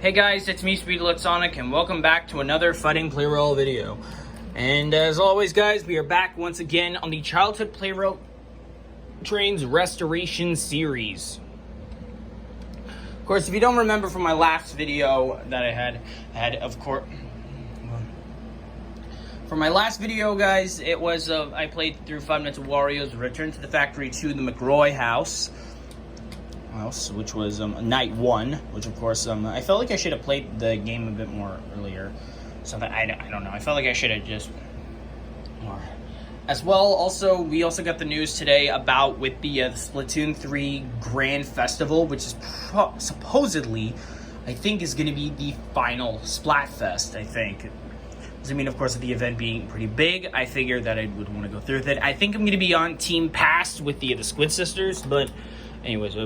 Hey guys, it's me, Sonic, and welcome back to another Childhood Plarail video. And as always, guys, we are back once again on the Childhood Plarail Trains Restoration Series. Of course, if you don't remember from my last video that I had of course, for my last video, guys, it was I played through 5 Minutes of Wario's Return to the Factory to the McRoy house, which was night 1, which of course I felt like I should have played the game a bit more earlier. So that I don't know. I felt like I should have just more. As well, also we also got the news today about with the Splatoon 3 Grand Festival, which is supposedly, I think, is going to be the final Splatfest. I think. I mean, of course, with the event being pretty big, I figured that I would want to go through with it. I think I'm going to be on Team Past with the Squid Sisters, but anyways.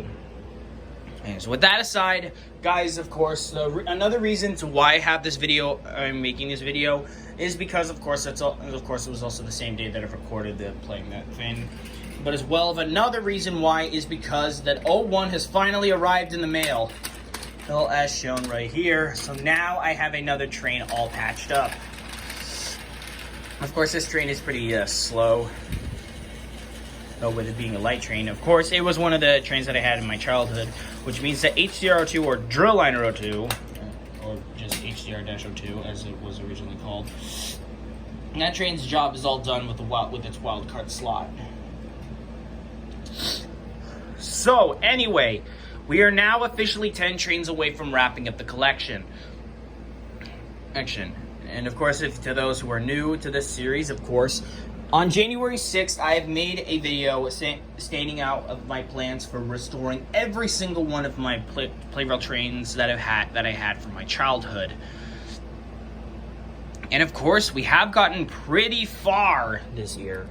So with that aside, guys, of course, another reason to why I have this video, I'm making this video, is because, of course, it was also the same day that I recorded playing that thing. But as well, another reason why is because that 01 has finally arrived in the mail. Well, as shown right here. So now I have another train all patched up. Of course, this train is pretty slow. With it being a light train. Of course, it was one of the trains that I had in my childhood, which means that HDR02 or Drilliner 02, or just HDR-02 as it was originally called, and that train's job is all done with its wildcard slot. So, anyway, we are now officially 10 trains away from wrapping up the collection. And of course, to those who are new to this series, of course, on January 6th, I have made a video stating out of my plans for restoring every single one of my Plarail trains that I had from my childhood. And of course, we have gotten pretty far this year.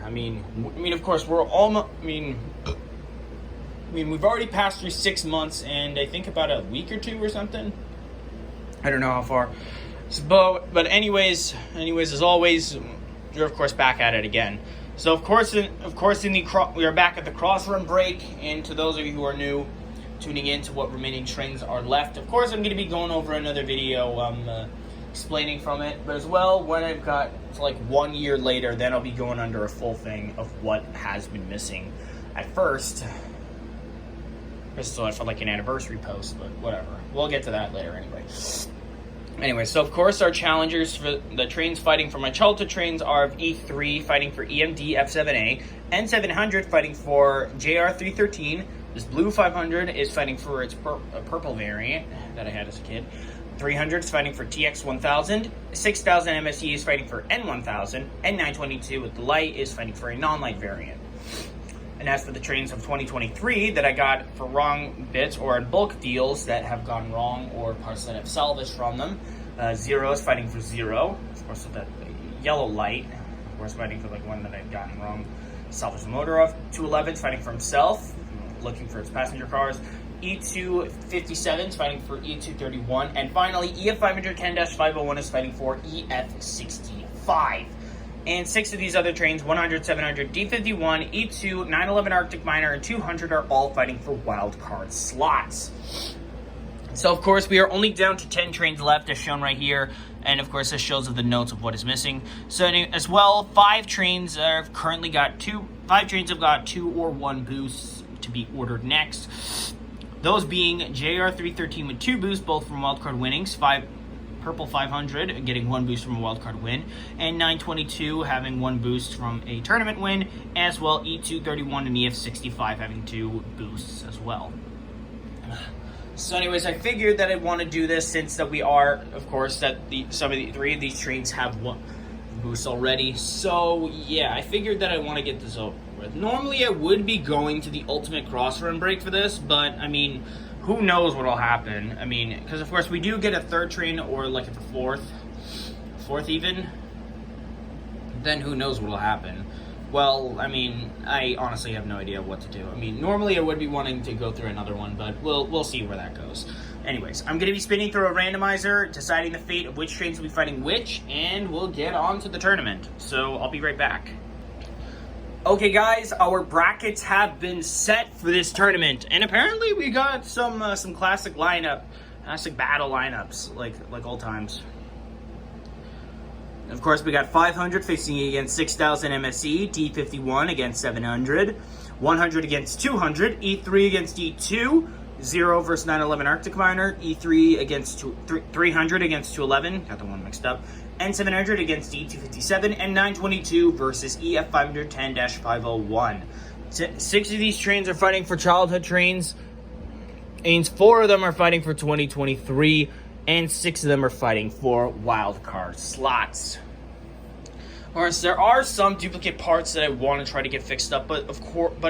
I mean, of course, we're almost. we've already passed through 6 months, and I think about a week or 2 or something. I don't know how far. But anyways, as always, we're of course back at it again. So of course, we are back at the cross-run break. And to those of you who are new, tuning in to what remaining trains are left, of course I'm going to be going over another video explaining from it. But as well, when I've got like 1 year later, then I'll be going under a full thing of what has been missing. At first, I felt like an anniversary post, but whatever. We'll get to that later anyway, so of course our challengers for the trains fighting for my childhood trains are E3 fighting for EMD F7A, N700 fighting for JR313, this blue 500 is fighting for its purple variant that I had as a kid, 300 is fighting for TX1000, 6000 MSE is fighting for N1000, N922 with the light is fighting for a non-light variant. And as for the trains of 2023 that I got for wrong bits or bulk deals that have gone wrong or parts that have salvaged from them, Zero is fighting for Zero, of course with that yellow light, of course fighting for like one that I've gotten wrong, salvaged the motor of. 211 is fighting for himself, looking for its passenger cars. E257 is fighting for E231, and finally EF510-501 is fighting for EF65. And 6 of these other trains, 100, 700, D51, E2, 911 Arctic Miner, and 200 are all fighting for wildcard slots. So, of course, we are only down to 10 trains left, as shown right here. And, of course, this shows the notes of what is missing. So, as well, 5 trains have currently got 2 or 1 boosts to be ordered next. Those being JR313 with 2 boosts, both from wildcard winnings, Purple 500 getting 1 boost from a wildcard win, and 922 having 1 boost from a tournament win, as well E231 and EF65 having 2 boosts as well. So anyways, I figured that I'd want to do this since that we are, of course, that 3 of these trains have 1 boost already. So yeah, I figured that I want to get this over with. Normally I would be going to the ultimate cross-run break for this, but I mean, who knows what will happen? I mean, because of course we do get a 3rd train or like if a 4th even, then who knows what will happen. Well, I mean, I honestly have no idea what to do. I mean, normally I would be wanting to go through another one, but we'll see where that goes. Anyways, I'm going to be spinning through a randomizer, deciding the fate of which trains will be fighting which, and we'll get on to the tournament. So I'll be right back. Okay guys, our brackets have been set for this tournament, and apparently we got some classic lineup Classic battle lineups, like old times. Of course, we got 500 facing against 6000 MSE, D51 against 700, 100 against 200, E3 against E2, 0 versus 911 Arctic Miner, E3 against 300 against 211, got the one mixed up, and 700 against E257, and 922 versus EF 510-501. 6 of these trains are fighting for childhood trains, and 4 of them are fighting for 2023, and 6 of them are fighting for wildcard slots. Of course, there are some duplicate parts that I want to try to get fixed up, but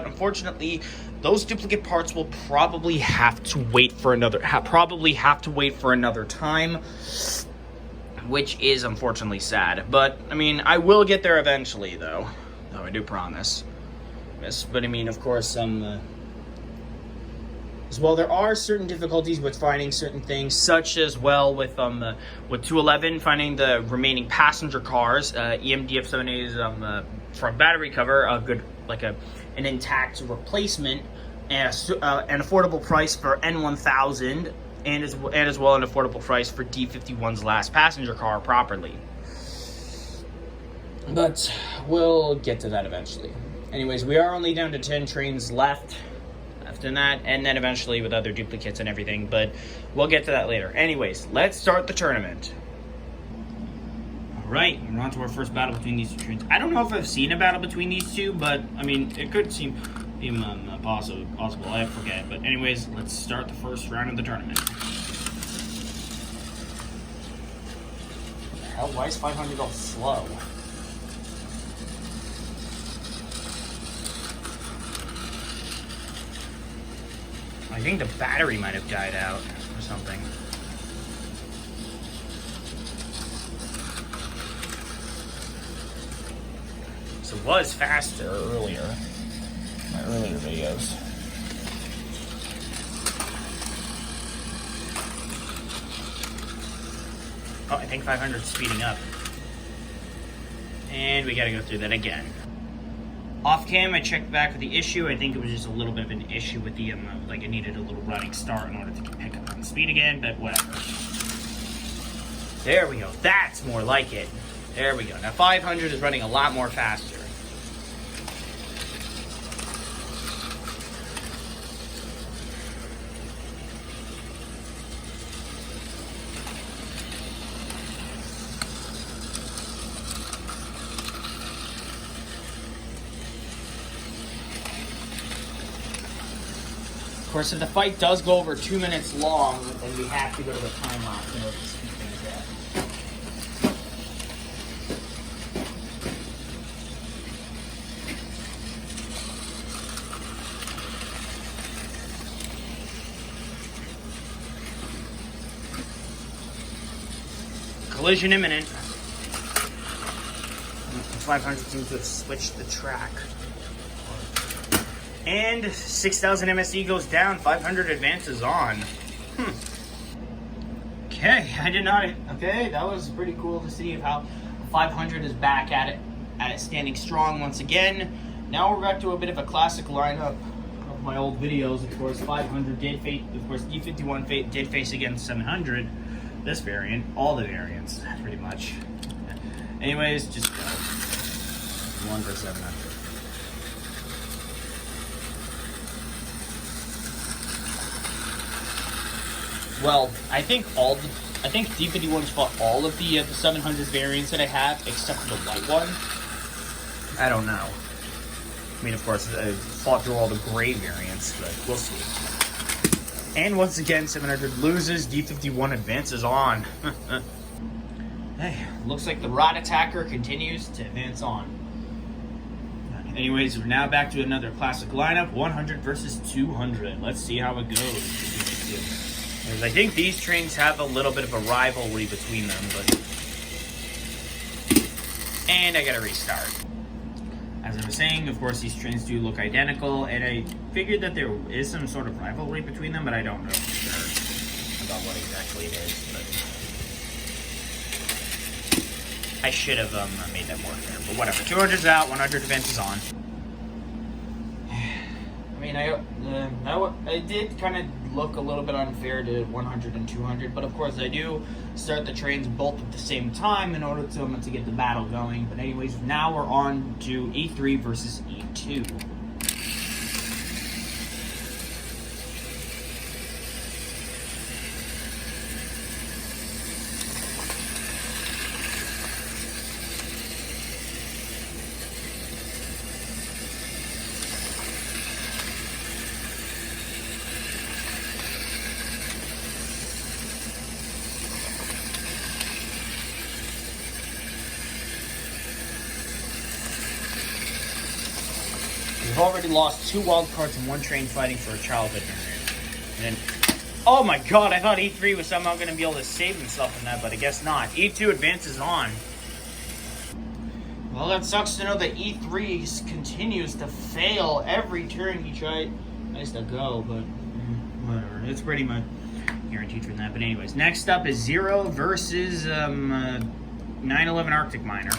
unfortunately, those duplicate parts will probably have to wait for another time, which is unfortunately sad. But I mean, I will get there eventually, though. No, I do promise. Yes, but I mean, of course, as well, there are certain difficulties with finding certain things, such as well with 211 finding the remaining passenger cars. EMDF7A's front battery cover, a good an intact replacement, and an affordable price for N1000, and as well an affordable price for D51's last passenger car properly. But we'll get to that eventually. Anyways, we are only down to 10 trains left. After that, and then eventually with other duplicates and everything, but we'll get to that later. Anyways, let's start the tournament. Alright, we're on to our first battle between these two trains. I don't know if I've seen a battle between these two, but I mean, it could seem possible. I forget. But anyways, let's start the first round of the tournament. What the hell? Why is 500 all slow? I think the battery might have died out or something. So it was faster earlier, my earlier videos. Oh, I think 500 is speeding up. And we gotta go through that again. Off cam, I checked back with the issue. I think it was just a little bit of an issue with the, like it needed a little running start in order to pick up on speed again, but whatever. There we go. That's more like it. There we go. Now 500 is running a lot more faster. Of course, if the fight does go over 2 minutes long, then we have to go to the time lapse in order to speed things up. Collision imminent. 500 seems to have switched the track. And 6000 MSE goes down, 500 advances on. Okay, I did not. Okay, that was pretty cool to see how 500 is back at it standing strong once again. Now we're back to a bit of a classic lineup of my old videos. Of course, 500 did face, of course, D51 did face against 700. This variant, all the variants, pretty much. Anyways, just go. 1 for 700. Well, I think D51's fought all of the 700 variants that I have, except for the white one. I don't know. I mean, of course, I fought through all the gray variants, but we'll see. And once again, 700 loses, D51 advances on. Hey, looks like the Rod Attacker continues to advance on. Anyways, we're now back to another classic lineup, 100 versus 200. Let's see how it goes. I think these trains have a little bit of a rivalry between them, but... And I gotta restart. As I was saying, of course, these trains do look identical, and I figured that there is some sort of rivalry between them, but I don't know for sure about what exactly it is, but... I should have made that more clear, but whatever. 200's out, 100 advances on. I mean, it did kind of look a little bit unfair to 100 and 200, but of course I do start the trains both at the same time in order to get the battle going. But anyways, now we're on to E3 versus E2. We've already lost 2 wild cards and 1 train fighting for a childhood memory. And then, oh my god, I thought E3 was somehow going to be able to save himself in that, but I guess not. E2 advances on. Well, that sucks to know that E3 continues to fail every turn he tries to go, but whatever. It's pretty much guaranteed from that. But anyways, next up is 0 versus 911 Arctic Miner.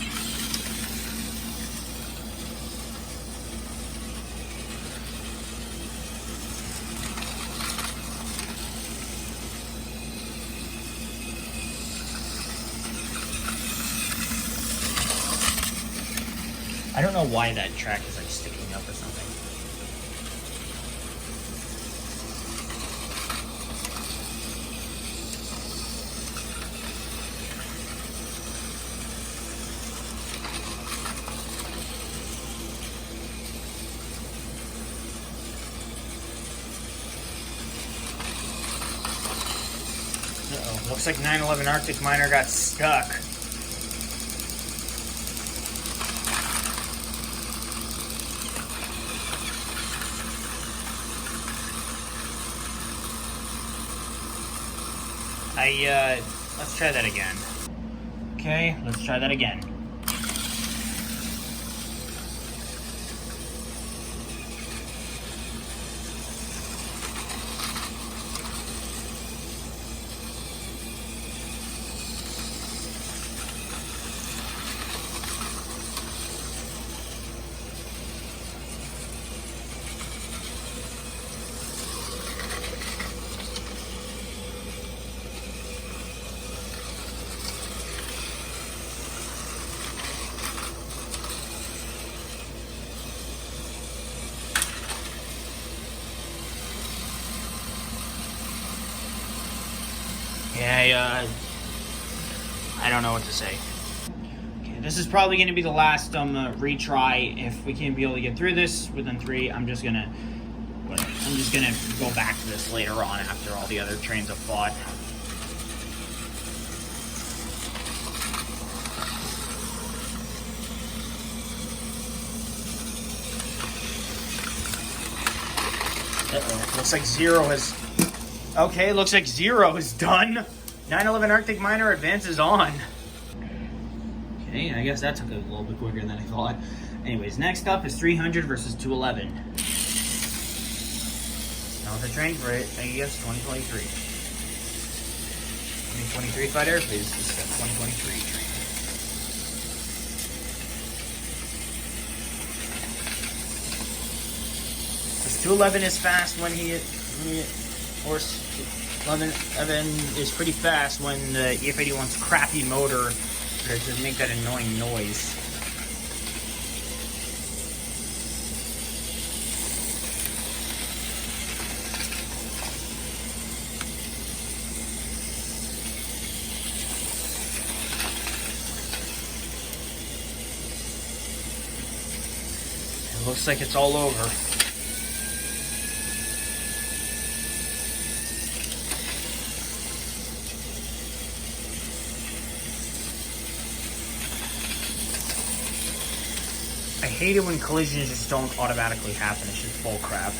I don't know why that track is like sticking up or something. Uh-oh, looks like 911 Arctic Miner got stuck. Let's try that again. Okay, let's try that again. Yeah, I don't know what to say. Okay, this is probably going to be the last retry. If we can't be able to get through this within 3, I'm just gonna go back to this later on after all the other trains have fought. Uh-oh, looks like 0 has... Okay, looks like 0 is done. 911 Arctic Miner advances on. Okay, I guess that took a little bit quicker than I thought. Anyways, next up is 300 versus 211. Now the train for it, I guess 2023. 2023 fighter, please. This is a 2023 train. This 211 is fast when he horse 11 is pretty fast when the EF-81's crappy motor to make that annoying noise. It looks like it's all over. I hate it when collisions just don't automatically happen. It's just bull crap.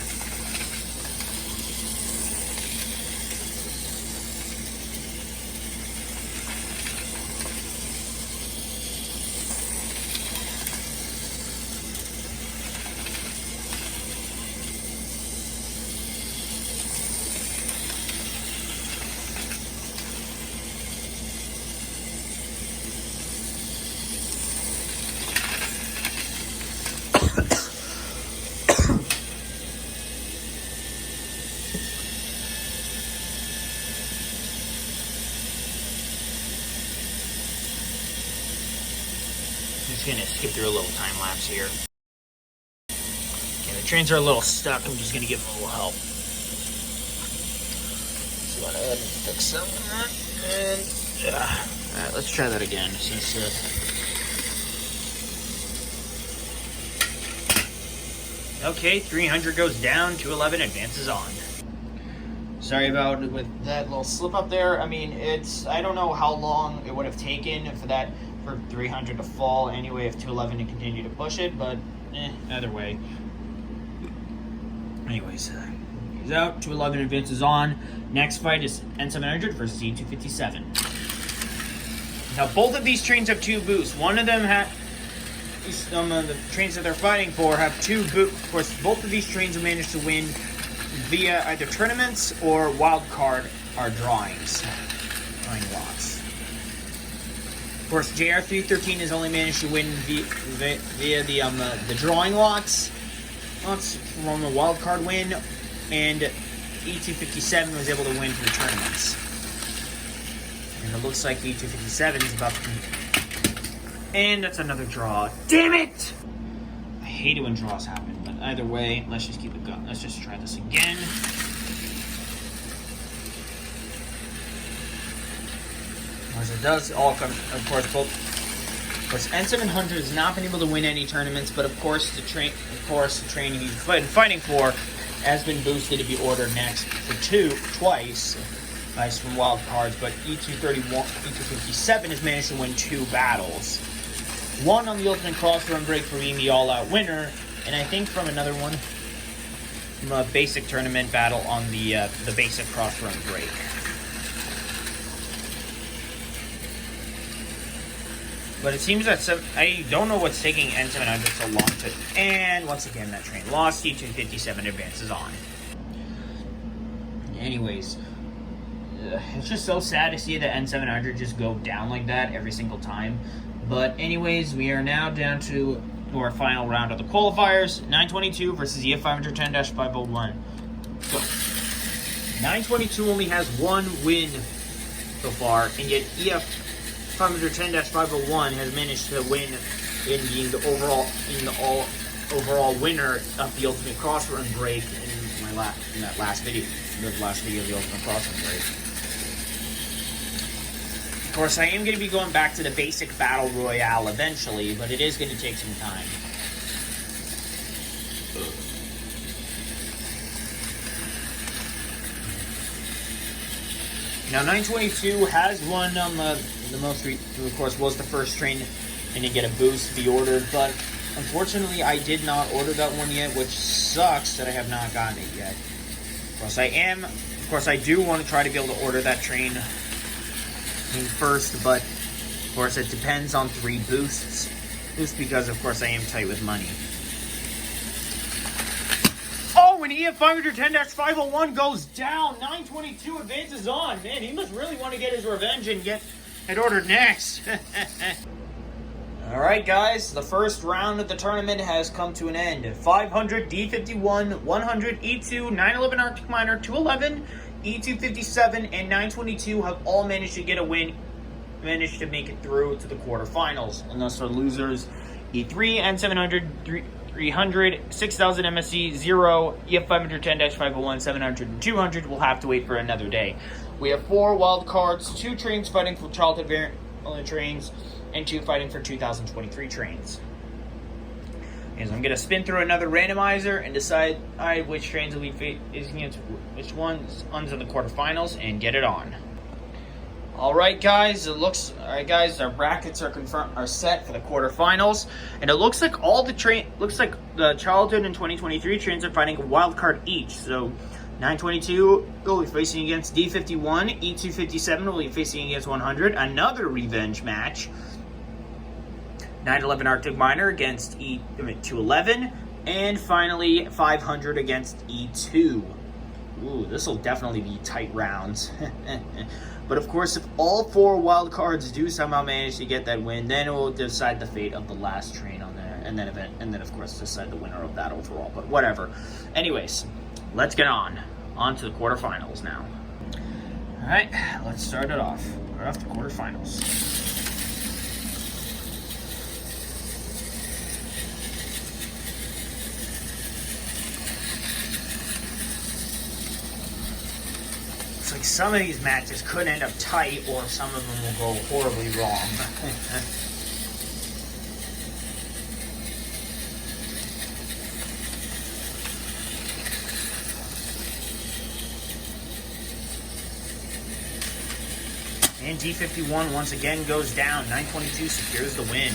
just going to skip through a little time lapse here. Okay, the trains are a little stuck. I'm just going to give them a little help. So go ahead and fix them. And, alright, let's try that again. Okay, 300 goes down, 211 advances on. Sorry about with that little slip up there. I mean, I don't know how long it would have taken for 300 to fall anyway, if 211 to continue to push it, but either way. Anyways, he's out, 211 advances on. Next fight is N700 versus E257. Now, both of these trains have 2 boosts. One of them the trains that they're fighting for have 2 boosts. Of course, both of these trains have managed to win via either tournaments or wild card or drawing lots. Of course, JR313 has only managed to win via the drawing lots from a wild card win, and E257 was able to win for the tournaments. And it looks like E257 is about to... And that's another draw. Damn it! I hate it when draws happen, but either way, let's just keep it going. Let's just try this again. As it does all come, of course, N700 has not been able to win any tournaments, but of course the train he's been fighting for has been boosted to be ordered next for twice from wild cards, but E257 has managed to win 2 battles. One on the Ultimate Cross-Run Break for being the all-out winner, and I think from another one, from a basic tournament battle on the basic Cross-Run Break. But it seems that I don't know what's taking N700 so long to... And once again, that train lost. E257 advances on. Anyways, it's just so sad to see the N700 just go down like that every single time. But anyways, we are now down to our final round of the qualifiers. 922 versus EF510-501. So, 922 only has 1 win so far, and yet EF510-501 has managed to win in being the overall winner of the Ultimate Cross-Run Break in that last video, the last video of the Ultimate Cross-Run Break. Of course, I am going to be going back to the basic Battle Royale eventually, but it is going to take some time. Now, 922 has won the most, of course, was the first train and to get a boost to be ordered, but unfortunately, I did not order that one yet, which sucks that I have not gotten it yet. Of course, I do want to try to be able to order that train first, but of course it depends on 3 boosts. Just because, of course, I am tight with money. Oh, and EF510-501 goes down. 922 advances on. Man, he must really want to get his revenge and get it ordered next. Alright, guys, the first round of the tournament has come to an end. 500 D51, 100 E2, 911 Arctic Miner, 211 E257, and 922 have all managed to get a win, managed to make it through to the quarterfinals. And thus our losers, E3, N700, 300, 6000 MSC, 0, EF510-501, 700, and 200 will have to wait for another day. We have 4 wild cards, 2 trains fighting for childhood variant trains, and 2 fighting for 2023 trains. And I'm going to spin through another randomizer and decide which trains will be which ones are the quarterfinals and get it on. Alright guys, our brackets are set for the quarterfinals, and it looks like the childhood and 2023 trains are fighting a wild card each. So 922 will be facing against D51, E257 will be facing against 100, another revenge match. 911 Arctic Miner against E211, and finally 500 against E2. Ooh, this will definitely be tight rounds. But of course, if all 4 wild cards do somehow manage to get that win, then it will decide the fate of the last train on there, and then of course decide the winner of that overall. But whatever. Anyways, let's get on to the quarterfinals now. All right, let's start it off. We're off to quarterfinals. It's like some of these matches could end up tight, or some of them will go horribly wrong. And D51 once again goes down. 922 secures the win.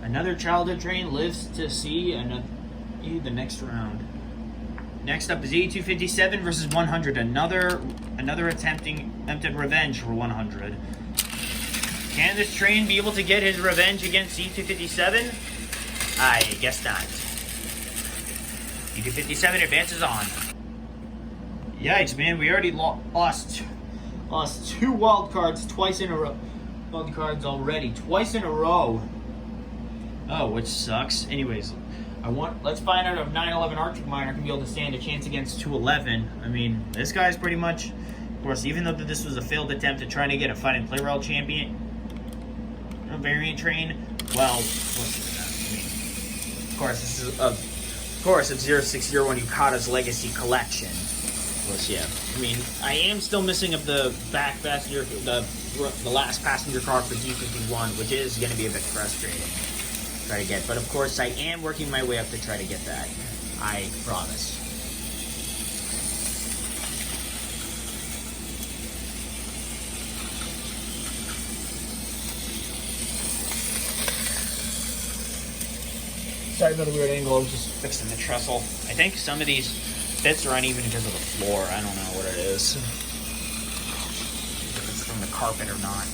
Another childhood train lives to see the next round. Next up is 8257 versus 100. Another attempted revenge for 100. Can this train be able to get his revenge against E257? I guess not. E257 advances on. Yikes, man! We already lost two wild cards twice in a row. Wild cards already twice in a row. Oh, which sucks. Anyways, let's find out if 911 Arctic Miner can be able to stand a chance against 211. I mean, this guy's pretty much, of course, even though this was a failed attempt at trying to get a Fighting Plarail champion, a variant train. Well, I mean, of course, this is it's 0601 Yukata's Legacy Collection. Yeah, I mean, I am still missing of the back passenger, the last passenger car for D51, which is going to be a bit frustrating to try to get. But of course, I am working my way up to try to get that. I promise. Sorry about the weird angle. I was just fixing the trestle. I think some of these bits are uneven because of the floor. I don't know what it is. If it's from the carpet or not.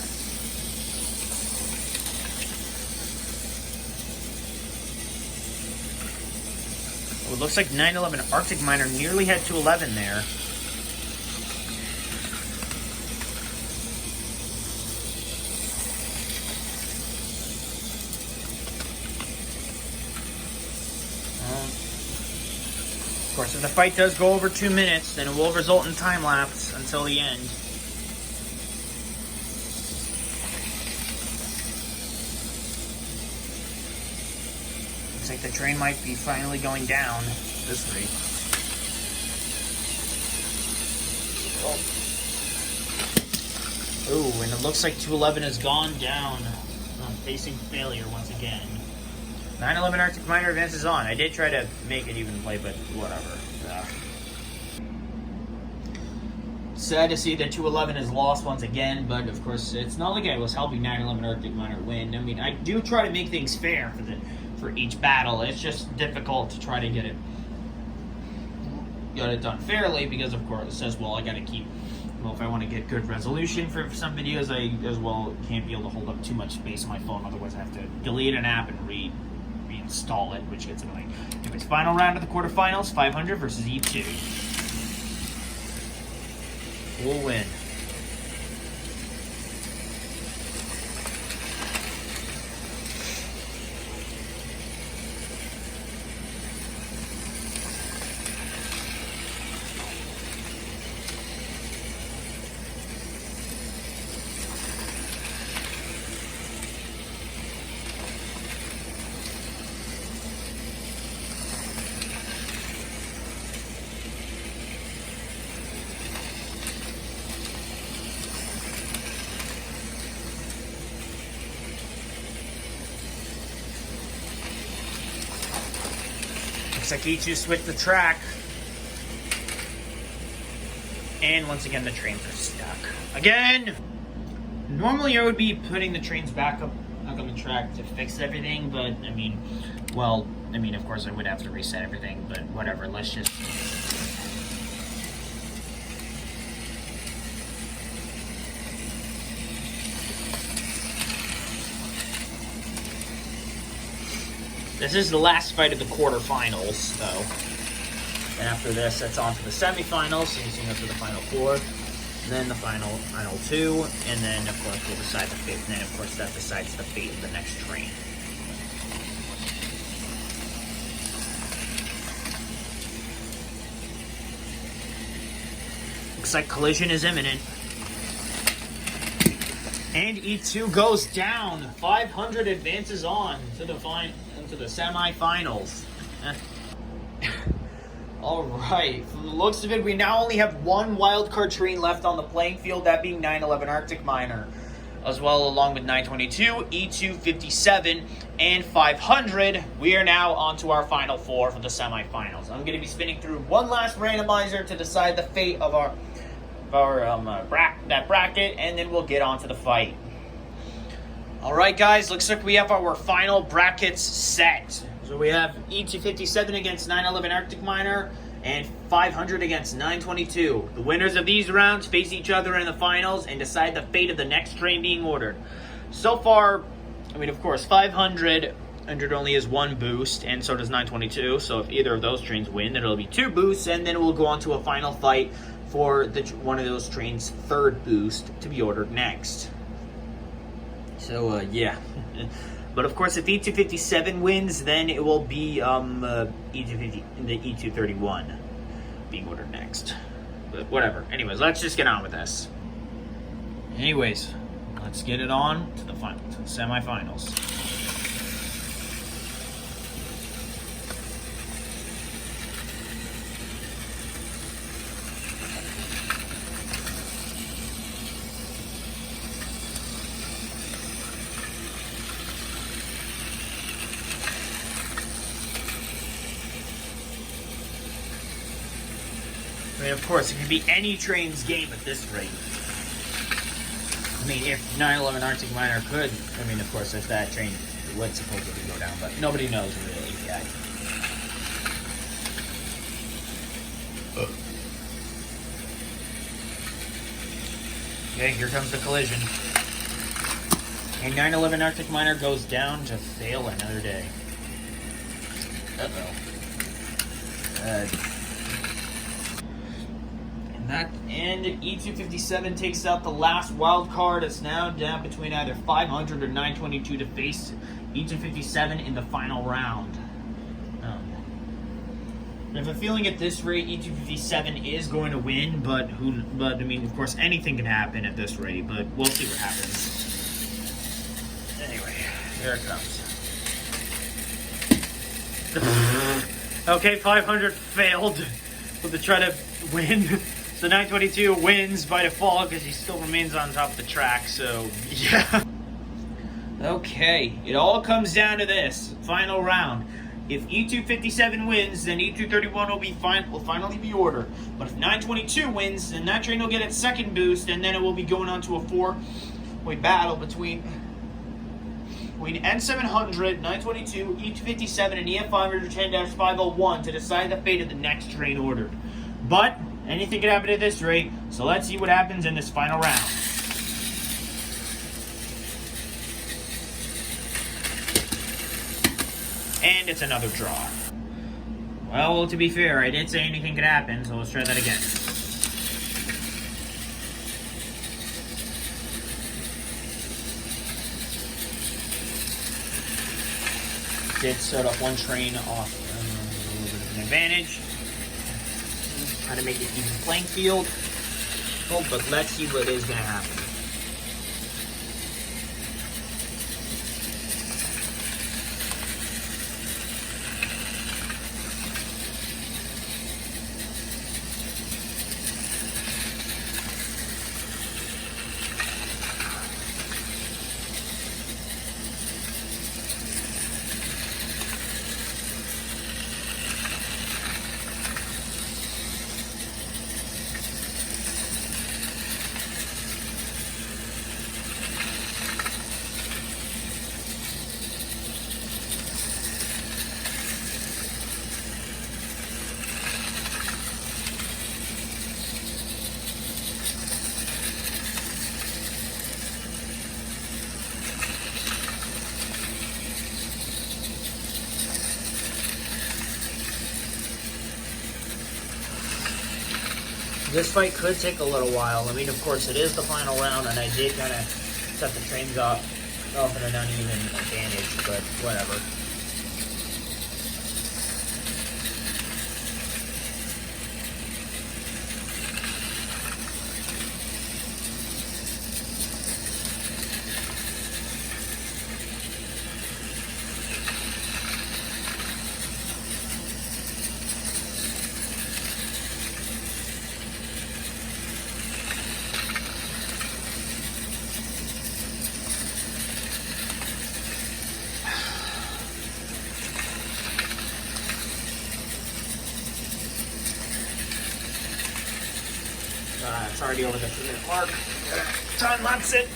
Oh, it looks like 911 Arctic Miner nearly had 211 there. Of course, if the fight does go over 2 minutes, then it will result in time lapse until the end. Looks like the train might be finally going down this rate. Oh, and it looks like 211 has gone down, facing failure once again. 911 Arctic Miner advances on. I did try to make it even play, but whatever. Sad to see that 211 is lost once again, but of course, it's not like I was helping 911 Arctic Miner win. I mean, I do try to make things fair for each battle. It's just difficult to try to get it done fairly because, of course, it says, well, I gotta keep. Well, if I want to get good resolution for some videos, I as well can't be able to hold up too much space on my phone. Otherwise, I have to delete an app and reinstall it, which gets annoying. Anyways, final round of the quarterfinals, 500 versus E2. We'll win. Looks like E2 switched the track. And once again, the trains are stuck. Again! Normally I would be putting the trains back up on the track to fix everything, but I mean, of course I would have to reset everything, but whatever, let's just... This is the last fight of the quarterfinals, though. And after this, that's on to the semifinals. So you see up to the final four, then the final two, and then of course we'll decide the fate. And then of course that decides the fate of the next train. Looks like collision is imminent. And E2 goes down. 500 advances on to the semifinals. All right. From the looks of it, we now only have one wildcard train left on the playing field, that being 911 Arctic Miner. As well, along with 922, E257, and 500, we are now on to our final four for the semifinals. I'm going to be spinning through one last randomizer to decide the fate of our bracket, and then we'll get on to the fight. All right, guys, looks like we have our final brackets set. So we have E257 against 911 Arctic Miner and 500 against 922. The winners of these rounds face each other in the finals and decide the fate of the next train being ordered. So far, I mean, of course, 500 only has one boost, and so does 922. So if either of those trains win, then it'll be two boosts, and then we'll go on to a final fight for one of those trains' third boost to be ordered next. So, yeah. But of course, if E257 wins, then it will be E250, the E231 being ordered next. But whatever. Anyways, let's just get on with this. Anyways, let's get it on to the semifinals. I mean, of course, it could be any train's game at this rate. I mean, if 911 Arctic Miner could, I mean, of course, if that train would supposedly go down, but nobody knows really yet. Okay, here comes the collision. And 911 Arctic Miner goes down to fail another day. And E257 takes out the last wild card. It's now down between either 500 or 922 to face E257 in the final round. I have a feeling at this rate E257 is going to win, but I mean, of course, anything can happen at this rate, but we'll see what happens. Anyway, there it comes. Okay, 500 failed to try to win. So 922 wins by default because he still remains on top of the track, so yeah. Okay, it all comes down to this final round. If E257 wins, then E231 will finally be ordered. But if 922 wins, then that train will get its second boost, and then it will be going on to a four-way battle between N700, 922, E257, and EF510-501 to decide the fate of the next train ordered. But anything can happen at this rate, so let's see what happens in this final round. And it's another draw. Well, to be fair, I did say anything could happen, so let's try that again. Did start off one train off a little bit of an advantage. Try to make it even playing field. Oh, but let's see what is going to happen. This fight could take a little while. I mean, of course, it is the final round, and I did kind of set the trains off in an uneven advantage, but whatever. already over the 2-minute mark. Time lapse it.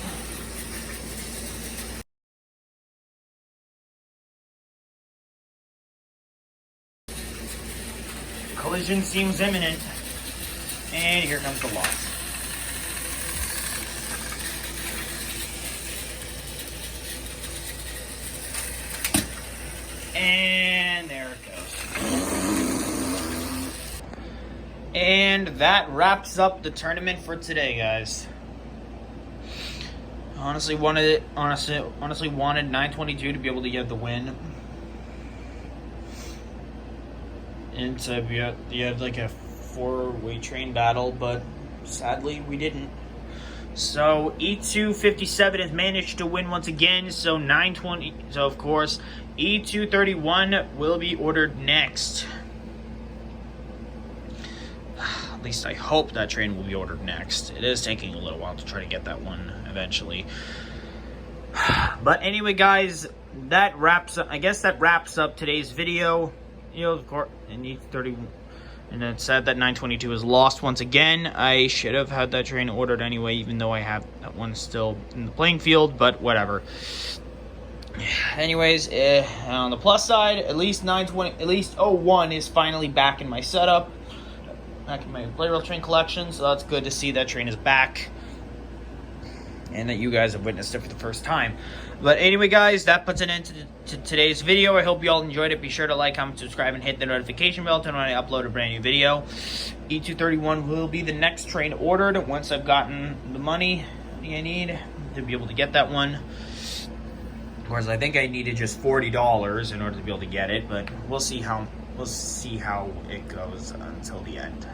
Collision seems imminent. And here comes the loss. And there it goes. And that wraps up the tournament for today, guys. Honestly wanted 922 to be able to get the win. And so you had like a 4-way train battle, but sadly we didn't. So E257 has managed to win once again. So 920. So of course E231 will be ordered next. At least I hope that train will be ordered next. It is taking a little while to try to get that one eventually. But anyway, guys, that wraps up. I guess that wraps up today's video. You know, of course, in E31. And it's sad that 922 is lost once again. I should have had that train ordered anyway, even though I have that one still in the playing field, but whatever. Anyways, on the plus side, at least 01 is finally back in my setup, back in my Plarail train collection, so that's good to see that train is back, and that you guys have witnessed it for the first time. But anyway, guys, that puts an end to today's video. I hope you all enjoyed it. Be sure to like, comment, subscribe, and hit the notification bell to know when I upload a brand new video. E231 will be the next train ordered once I've gotten the money I need to be able to get that one. Of course, I think I needed just $40 in order to be able to get it, but we'll see how it goes until the end.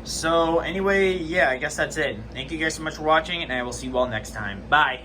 So anyway, yeah, I guess that's it. Thank you guys so much for watching, and I will see you all next time. Bye.